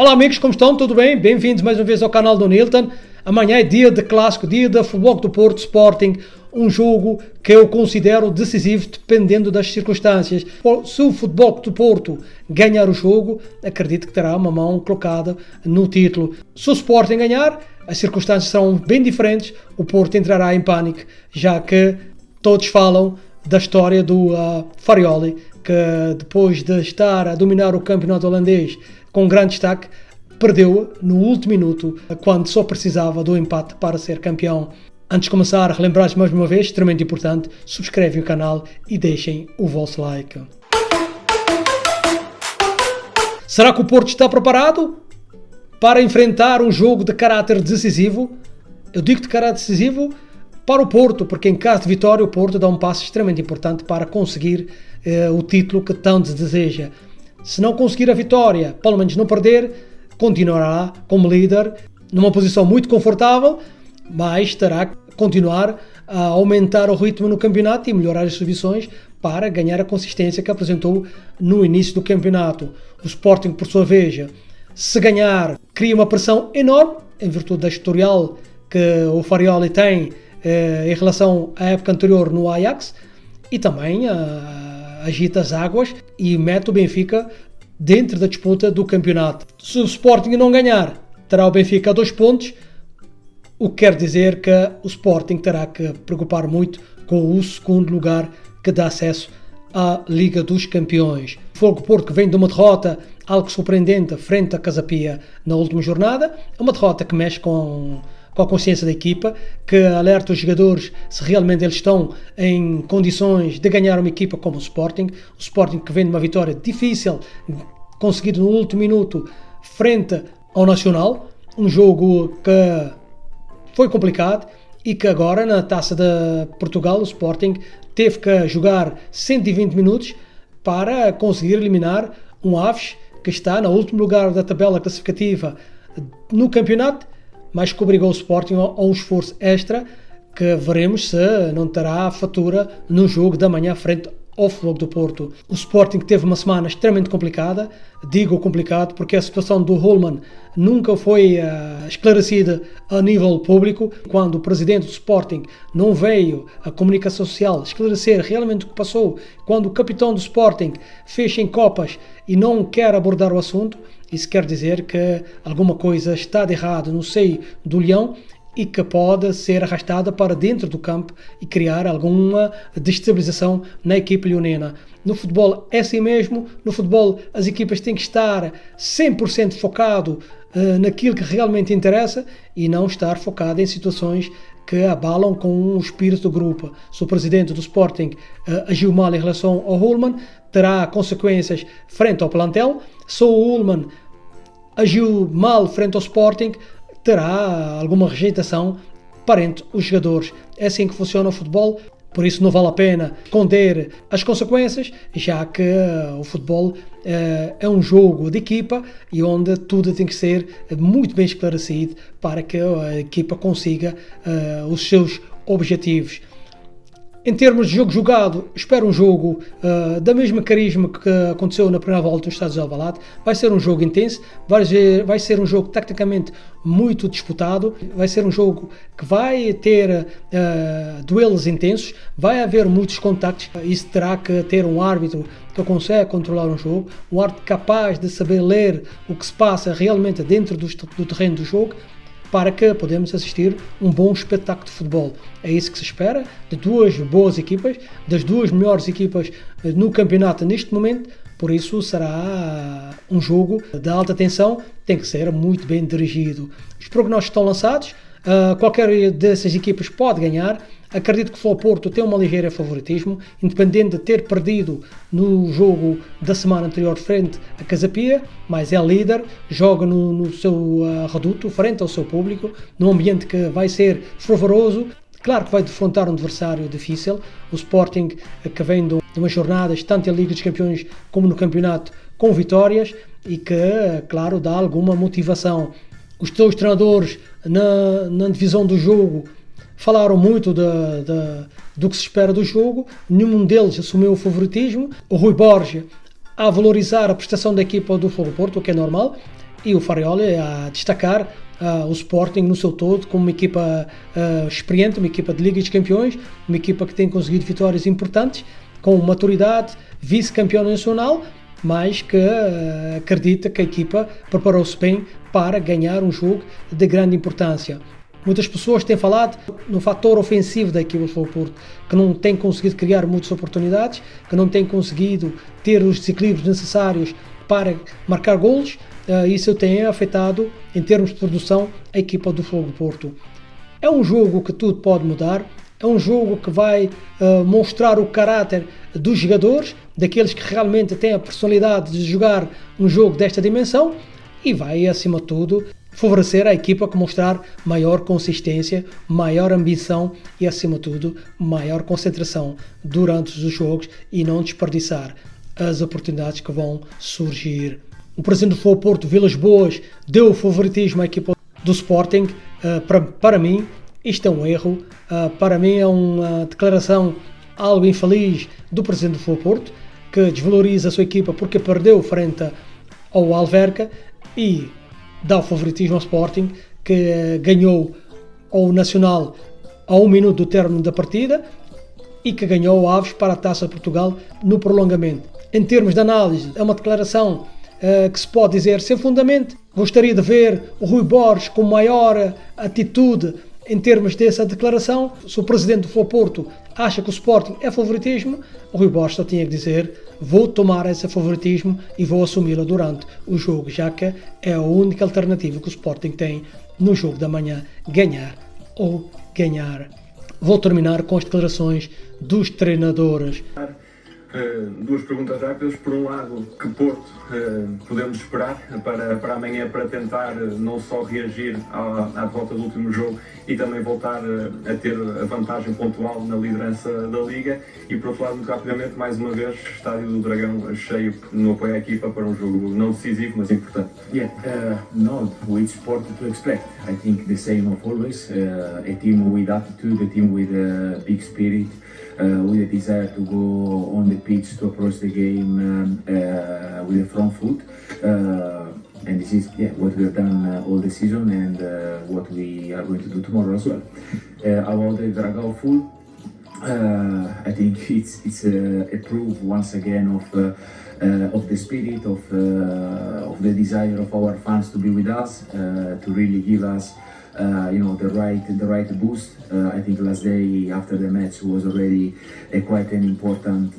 Olá amigos, como estão? Tudo bem? Bem-vindos mais uma vez ao canal do Nilton. Amanhã é dia de clássico, dia da Futebol do Porto Sporting, um jogo que eu considero decisivo dependendo das circunstâncias. Se o Futebol do Porto ganhar o jogo, acredito que terá uma mão colocada no título. Se o Sporting ganhar, as circunstâncias serão bem diferentes, o Porto entrará em pânico, já que todos falam da história do Farioli, que depois de estar a dominar o campeonato holandês com grande destaque, perdeu no último minuto, quando só precisava do empate para ser campeão. Antes de começar, relembrar-vos mais uma vez, extremamente importante, subscrevem o canal e deixem o vosso like. Será que o Porto está preparado para enfrentar um jogo de caráter decisivo? Eu digo de caráter decisivo para o Porto, porque em caso de vitória o Porto dá um passo extremamente importante para conseguir o título que tanto deseja. Se não conseguir a vitória, pelo menos não perder, continuará como líder numa posição muito confortável, mas terá que continuar a aumentar o ritmo no campeonato e melhorar as exibições para ganhar a consistência que apresentou no início do campeonato. O Sporting, por sua vez, se ganhar, cria uma pressão enorme em virtude da historial que o Farioli tem em relação à época anterior no Ajax, e também agita as águas e mete o Benfica dentro da disputa do campeonato. Se o Sporting não ganhar, terá o Benfica a 2 pontos, o que quer dizer que o Sporting terá que preocupar muito com o segundo lugar que dá acesso à Liga dos Campeões. O Fogo Porto, que vem de uma derrota algo surpreendente frente a Casa Pia na última jornada, é uma derrota que mexe com a consciência da equipa, que alerta os jogadores se realmente eles estão em condições de ganhar uma equipa como o Sporting que vem de uma vitória difícil, conseguida no último minuto frente ao Nacional, um jogo que foi complicado e que agora na Taça de Portugal o Sporting teve que jogar 120 minutos para conseguir eliminar um Aves que está no último lugar da tabela classificativa no campeonato, mas que obrigou o Sporting a um esforço extra que veremos se não terá fatura no jogo da manhã frente ao Futebol do Porto. O Sporting teve uma semana extremamente complicada, digo complicado porque a situação do Holman nunca foi esclarecida a nível público. Quando o presidente do Sporting não veio à comunicação social esclarecer realmente o que passou, quando o capitão do Sporting fecha em copas e não quer abordar o assunto, isso quer dizer que alguma coisa está de errado no seio do Leão e que pode ser arrastada para dentro do campo e criar alguma destabilização na equipe leonina. No futebol é assim mesmo, no futebol as equipas têm que estar 100% focado naquilo que realmente interessa e não estar focado em situações que abalam com o espírito do grupo. Se o presidente do Sporting agiu mal em relação ao Ullmann, terá consequências frente ao plantel. Se o Ullmann agiu mal frente ao Sporting, terá alguma rejeitação perante os jogadores. É assim que funciona o futebol, por isso não vale a pena esconder as consequências, já que o futebol é um jogo de equipa e onde tudo tem que ser muito bem esclarecido para que a equipa consiga os seus objetivos. Em termos de jogo jogado, espero um jogo da mesma carisma que aconteceu na primeira volta nos Estádios de Alvalade. Vai ser um jogo intenso, vai ser um jogo tecnicamente muito disputado, vai ser um jogo que vai ter duelos intensos, vai haver muitos contactos. Isso terá que ter um árbitro que consegue controlar um jogo, um árbitro capaz de saber ler o que se passa realmente dentro do terreno do jogo, para que podemos assistir um bom espetáculo de futebol. É isso que se espera de duas boas equipas, das duas melhores equipas no campeonato neste momento, por isso será um jogo de alta tensão, tem que ser muito bem dirigido. Os prognósticos estão lançados, qualquer dessas equipas pode ganhar. Acredito que o Futebol Porto tem uma ligeira favoritismo, independente de ter perdido no jogo da semana anterior frente a Casa Pia, mas é líder, joga no seu reduto, frente ao seu público, num ambiente que vai ser fervoroso. Claro que vai defrontar um adversário difícil, o Sporting, que vem de umas jornadas, tanto em Liga dos Campeões como no campeonato, com vitórias e que, claro, dá alguma motivação. Os teus treinadores na divisão do jogo falaram muito do que se espera do jogo, nenhum deles assumiu o favoritismo. O Rui Borges a valorizar a prestação da equipa do Fogo Porto, o que é normal, e o Farioli a destacar o Sporting no seu todo como uma equipa experiente, uma equipa de Liga dos Campeões, uma equipa que tem conseguido vitórias importantes, com maturidade, vice-campeão nacional, mas que acredita que a equipa preparou-se bem para ganhar um jogo de grande importância. Muitas pessoas têm falado no fator ofensivo da equipa do Futebol Porto, que não tem conseguido criar muitas oportunidades, que não tem conseguido ter os desequilíbrios necessários para marcar golos. Isso tem afetado, em termos de produção, a equipa do Futebol Porto. É um jogo que tudo pode mudar, é um jogo que vai mostrar o caráter dos jogadores, daqueles que realmente têm a personalidade de jogar um jogo desta dimensão, e vai, acima de tudo, favorecer a equipa que mostrar maior consistência, maior ambição e, acima de tudo, maior concentração durante os jogos e não desperdiçar as oportunidades que vão surgir. O presidente do Futebol Porto, Vilas Boas, deu favoritismo à equipa do Sporting. Para mim, isto é um erro. Para mim é uma declaração algo infeliz do presidente do Futebol Porto, que desvaloriza a sua equipa porque perdeu frente ao Alverca e dá o favoritismo ao Sporting, que ganhou ao Nacional a 1 minuto do término da partida e que ganhou o Aves para a Taça de Portugal no prolongamento. Em termos de análise, é uma declaração que se pode dizer sem fundamento. Gostaria de ver o Rui Borges com maior atitude em termos dessa declaração. Se o presidente do Futebol Porto acha que o Sporting é favoritismo, o Rui Borges só tinha que dizer: vou tomar esse favoritismo e vou assumi-lo durante o jogo, já que é a única alternativa que o Sporting tem no jogo da manhã, ganhar ou ganhar. Vou terminar com as declarações dos treinadores. Duas perguntas rápidas. Por um lado, que Porto podemos esperar para amanhã, para tentar não só reagir à derrota do último jogo e também voltar a ter a vantagem pontual na liderança da Liga? E por outro lado, muito rapidamente, mais uma vez, estádio do Dragão cheio no apoio à equipa para um jogo não decisivo, mas importante. No, it's Porto to expect. I think the same of always. A team with attitude, a team with a big spirit. With a desire to go on the pitch to approach the game with a front foot, and this is what we have done all the season and what we are going to do tomorrow as well. About the Dragao Full, I think it's a proof once again of the spirit of the desire of our fans to be with us, to really give us the right boost. I think last day after the match was already quite an important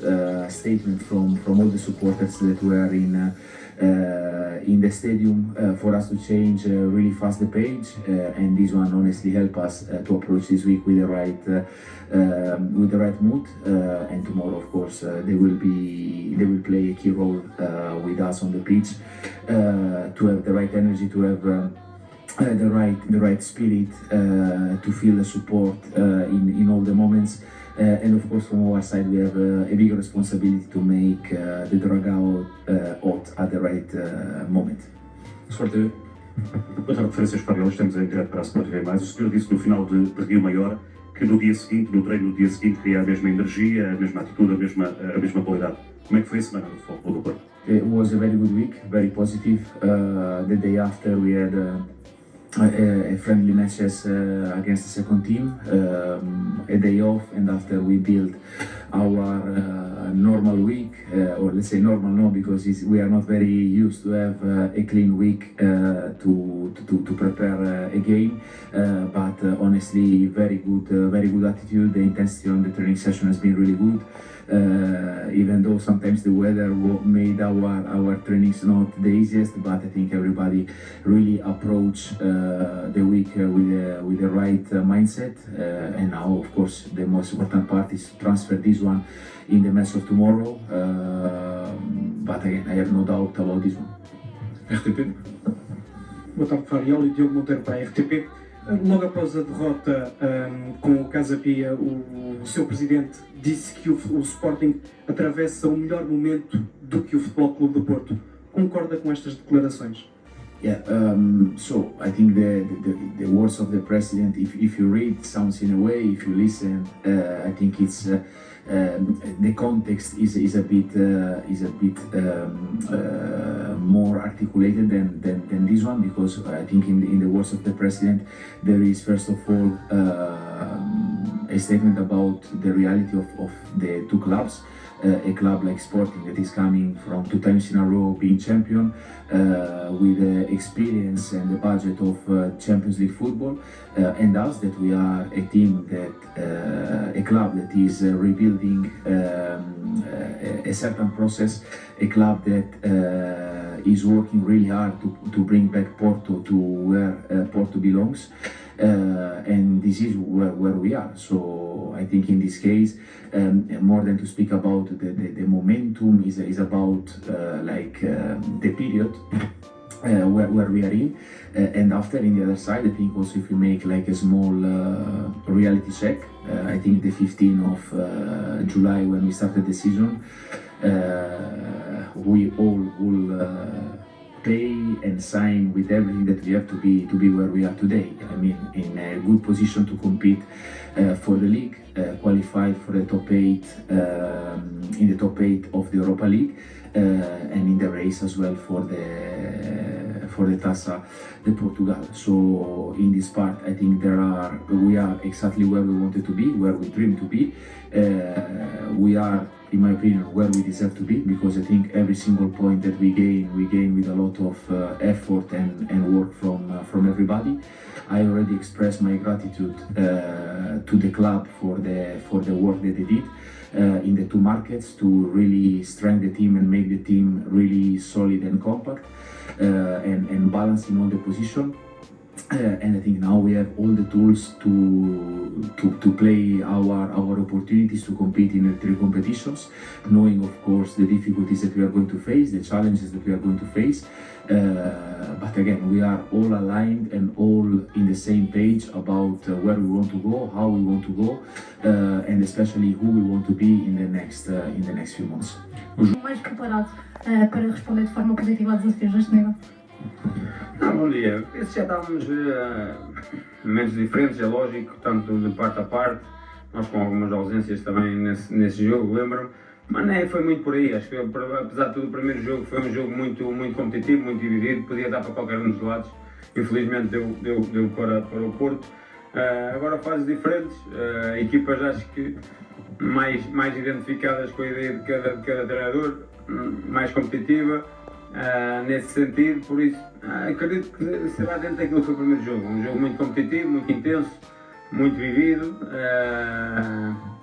statement from all the supporters that were in the stadium for us to change really fast the page, and this one honestly helped us to approach this week with the right mood, and tomorrow of course they will play a key role with us on the pitch, to have the right energy, to have the right spirit, to feel the support in all the moments, and of course from our side we have a big responsibility to make the Dragao hot at the right moment. Sorte. Outra referência aos Farioli, estamos em direto para a Sport TV+. O senhor disse no final de Rio Maior que no dia seguinte, no treino do dia seguinte, queria a mesma energia, a mesma atitude, a mesma qualidade. Como é que foi a semana do Futebol do Porto? It was a very good week, very positive. The day after we had a friendly matches against the second team, a day off, and after we built our normal week, or let's say normal no, because we are not very used to have a clean week to prepare a game, but honestly very good attitude. The intensity on the training session has been really good. Even though sometimes the weather made our trainings not the easiest, but I think everybody really approached the week with the right mindset, and now of course the most important part is to transfer this one in the match of tomorrow, but again I have no doubt about this one. RTP. Boa tarde, Farioli, Diogo Monteiro para a RTP. Logo após a derrota com o Casa Pia, o seu presidente disse que o Sporting atravessa o melhor momento do que o Futebol Clube do Porto. Concorda com estas declarações? So I think the words of the president, if you read, sounds in a way. If you listen, I think it's the context is a bit more articulated than this one, because I think in the words of the president there is first of all a statement about the reality of the two clubs. A club like Sporting that is coming from 2 times in a row being champion, with the experience and the budget of Champions League football, and us that we are a team that, a club that is rebuilding a certain process, a club that is working really hard to bring back Porto to where Porto belongs. And this is where we are. So I think in this case, more than to speak about the momentum, is about the period where we are in, and after in the other side, I think also if we make like a small reality check, I think the 15th of July when we started the season, we all will play and sign with everything that we have to be where we are today. I mean, in a good position to compete for the league, qualified for the top 8, in the top 8 of the Europa League, and in the race as well for the Taça de Portugal. So in this part, I think we are exactly where we wanted to be, where we dream to be. We are, in my opinion, where we deserve to be, because I think every single point that we gain with a lot of effort and work from everybody. I already expressed my gratitude to the club for the work that they did in the 2 markets to really strengthen the team and make the team really solid and compact, and balancing all the position. And I think now we have all the tools to play our opportunities to compete in the 3 competitions, knowing of course the difficulties that we are going to face, the challenges that we are going to face. But again, we are all aligned and all in the same page about where we want to go, how we want to go, and especially who we want to be in the next few months. Mais preparado para responder de forma positiva aos desafios deste nível? Bom dia. Esse já estávamos momentos diferentes, é lógico, tanto de parte a parte, nós com algumas ausências também nesse jogo, lembro-me, mas nem foi muito por aí. Acho que apesar de tudo o primeiro jogo foi um jogo muito competitivo, muito dividido, podia dar para qualquer um dos lados, infelizmente deu para o Porto. Agora fases diferentes, equipas acho que mais identificadas com a ideia de cada treinador, mais competitiva. Nesse sentido, por isso acredito que será dentro daquilo que foi o primeiro jogo, um jogo muito competitivo, muito intenso, muito vivido,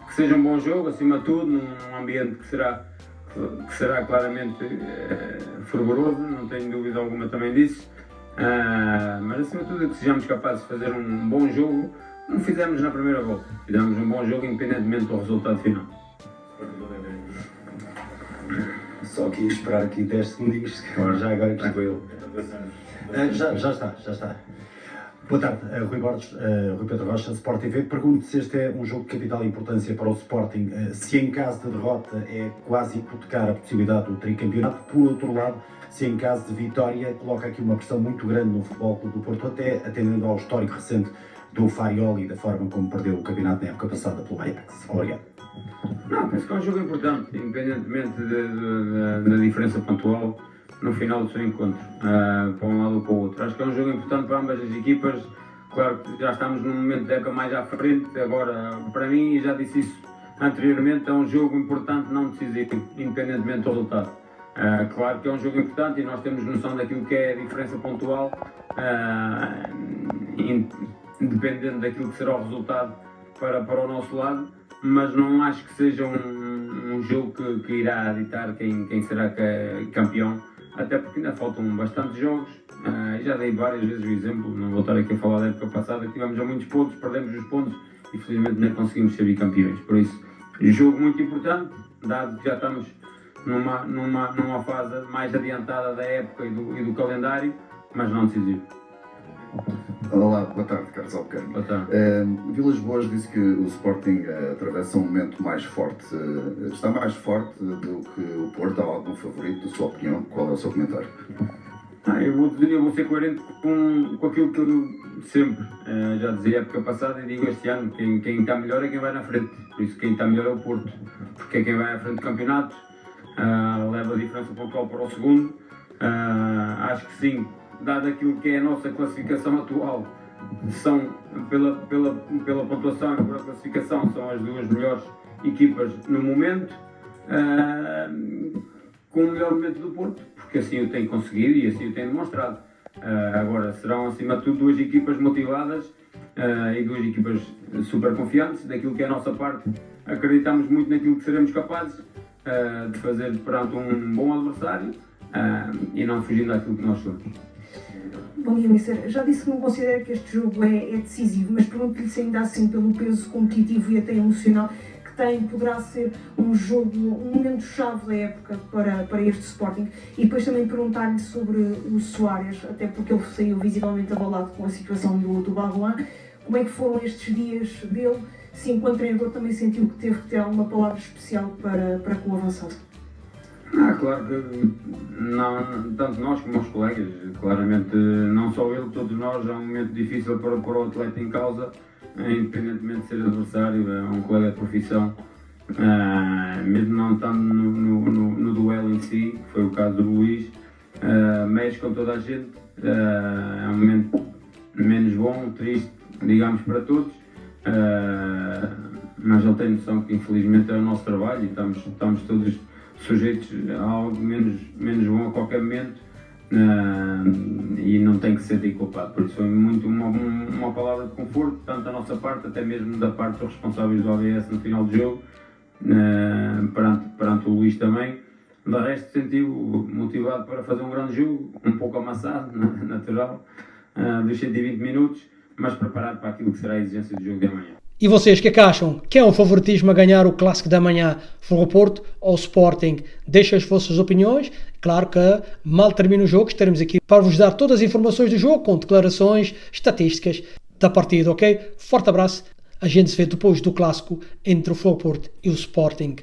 que seja um bom jogo acima de tudo, num ambiente que será claramente fervoroso, não tenho dúvida alguma também disso, mas acima de tudo que sejamos capazes de fazer um bom jogo, como fizemos na primeira volta, fizemos um bom jogo independentemente do resultado final. Só aqui esperar aqui 10 segundinhos, já agora que chegou ele. Já está. Boa tarde, Rui Borges, Rui Pedro Rocha, Sport TV. Pergunto se este é um jogo de capital importância para o Sporting, se em caso de derrota é quase hipotecar a possibilidade do tricampeonato. Por outro lado, se em caso de vitória coloca aqui uma pressão muito grande no Futebol Clube do Porto, até atendendo ao histórico recente do Farioli e da forma como perdeu o campeonato na época passada pelo Ajax. Obrigado. Não, penso que é um jogo importante, independentemente da diferença pontual no final do seu encontro, para um lado ou para o outro. Acho que é um jogo importante para ambas as equipas. Claro que já estamos num momento da época mais à frente, agora para mim, e já disse isso anteriormente, é um jogo importante, não decisivo, independentemente do resultado. Claro que é um jogo importante e nós temos noção daquilo que é a diferença pontual, independente daquilo que será o resultado para o nosso lado, mas não acho que seja um jogo que irá ditar quem será campeão, até porque ainda faltam bastantes jogos, já dei várias vezes o exemplo, não vou estar aqui a falar da época passada, que tivemos a muitos pontos, perdemos os pontos e felizmente não conseguimos ser bicampeões, por isso, jogo muito importante, dado que já estamos numa fase mais adiantada da época e do calendário, mas não decisivo. Olá, boa tarde, Carlos Albuquerque. Boa tarde. Vilas Boas disse que o Sporting atravessa um momento mais forte. Está mais forte do que o Porto? Há algum favorito, da sua opinião? Qual é o seu comentário? Eu vou ser coerente com aquilo que eu sempre já dizia a época passada e digo este ano, quem está melhor é quem vai na frente, por isso quem está melhor é o Porto, porque é quem vai à frente do campeonato, leva a diferença pontual para o segundo. Acho que sim, dado aquilo que é a nossa classificação atual, são pela pontuação e pela classificação, são as duas melhores equipas no momento, com o melhor momento do Porto, porque assim o tem conseguido e assim o tem demonstrado. Agora, serão acima de tudo duas equipas motivadas e duas equipas super confiantes daquilo que é a nossa parte. Acreditamos muito naquilo que seremos capazes de fazer perante um bom adversário e não fugindo daquilo que nós somos. Bom dia, Mister. Já disse que não considera que este jogo é decisivo, mas pergunto-lhe se ainda assim, pelo peso competitivo e até emocional que tem, poderá ser um jogo, um momento-chave da época para este Sporting. E depois também perguntar-lhe sobre o Soares, até porque ele saiu visivelmente abalado com a situação do Barroin. Como é que foram estes dias dele? Se enquanto treinador também sentiu que teve que ter alguma palavra especial para com o avançado? Claro que não, tanto nós como os colegas, claramente não só ele, todos nós, é um momento difícil para o atleta em causa, independentemente de ser adversário, é um colega de profissão, mesmo não estando no duelo em si, que foi o caso do Luís, mexe com toda a gente, é um momento menos bom, triste, digamos, para todos, mas ele tem noção que infelizmente é o nosso trabalho e estamos todos sujeitos a algo menos bom a qualquer momento e não tem que se sentir culpado. Por isso foi muito uma palavra de conforto, tanto da nossa parte, até mesmo da parte dos responsáveis do ABS no final do jogo, perante o Luís também. De resto, sentiu motivado para fazer um grande jogo, um pouco amassado, natural, dos 120 minutos, mas preparado para aquilo que será a exigência do jogo de amanhã. E vocês, o que é que acham? Quem é o favoritismo a ganhar o Clássico da Manhã? Fogo Porto ou Sporting? Deixem as vossas opiniões. Claro que mal termina o jogo, estaremos aqui para vos dar todas as informações do jogo, com declarações, estatísticas da partida, ok? Forte abraço. A gente se vê depois do Clássico entre o Fogo Porto e o Sporting.